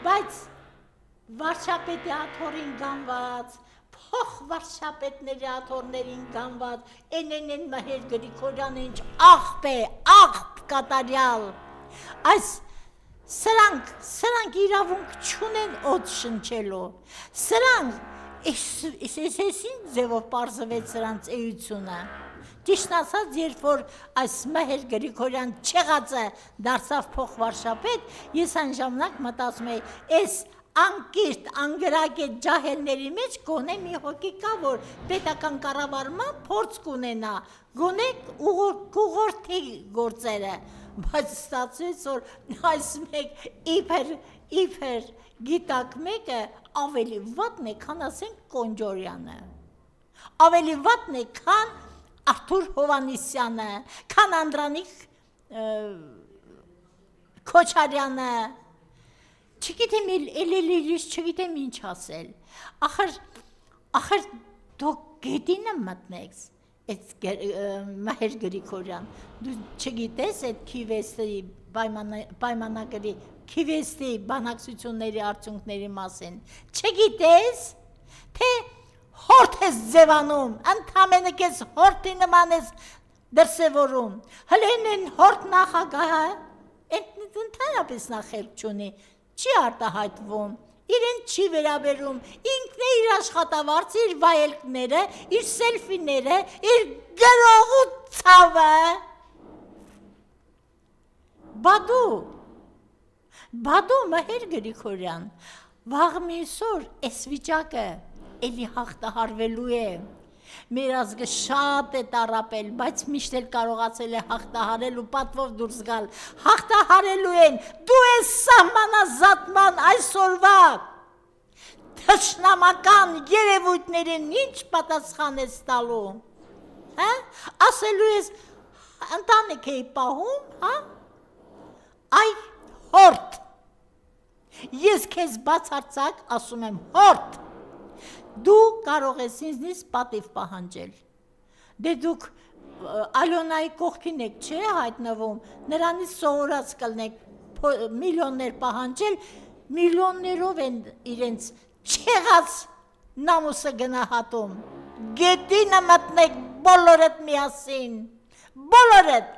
Բայց վարչապետի աթորին գանված, փոխ վարչապետների աթորներին գանված, են Մհեր Գրիգորյանը ինչ աղբ կատարյալ, այս սրանք իրավունք չունեն օդ շնչելու, սրանք իսին ձևով պարզվեց սրանց էությունը, ճիշտ ասած, երբ որ այս Մհեր Գրիգորյան չեղածը դարձավ փոխվարշապետ, ես այն ժամանակ մտածում էի, այս անկիրթ, անգրագետ ջահելների մեջ գոնե մի հոգի կա, որ պետական կառավարման փորձ կունենա, գոնե կուղորդի գործերը, բայց ստացվեց, որ այս մեկ իբր գիտակ մեկը ավելի վատն է, քան ասենք Կոնջորյանը, ավելի վատն է, քան Արթուր Հովանիսյանը, քան Անդրանիկ Քոչարյանը, չգիտեմ էլելիլիս չգիտեմ ինչ ասել, ախր դուք գետինը մտնեք, այդ Մհեր Գրիգորյան, դու չգիտես այդ Քիվեստի պայմանագրի, Քիվեստի բանակցությունների արդյունքների մասին, չգիտես, թե հորդ ես ձևանում, ընդամենը կես հորդի նման ես դրսևորում, հլեն են հորդ նախագահը, ընդհանրապես նախելք չունի, չի արտահայտվում, իրեն չի վերաբերում, ինքն է իր աշխատավարձը, իր վայելքները, իր սելֆիները, իր գրողու ցավը, բադու Մհեր Գրիգորյան, վաղ միսօր այս վիճակը էլի հաղթահարվելու է, մեր ազգը շատ է տառապել, բայց միշտ էլ կարողացել է հաղթահարել ու պատվով դուրս գալ, հաղթահարելու են, դու ես սահմանազատման այսօրվա թշնամական երևույթներին ինչ պատասխան ես տալու, ասելու ես ընտանիք էի պահում, այ հորդ, ես քեզ բացարձակ ասում եմ հորդ, դու կարող ես ինձնից պատիվ պահանջել, դե դուք Ալյոնայի կողքին եք չէ հայտնվում, նրանից սովորած կլնեք միլիոններ պահանջել, միլիոններով են իրենց չեղած նամուսը գնահատում, գետինը մտնեք բոլորդ միասին, բոլորդ,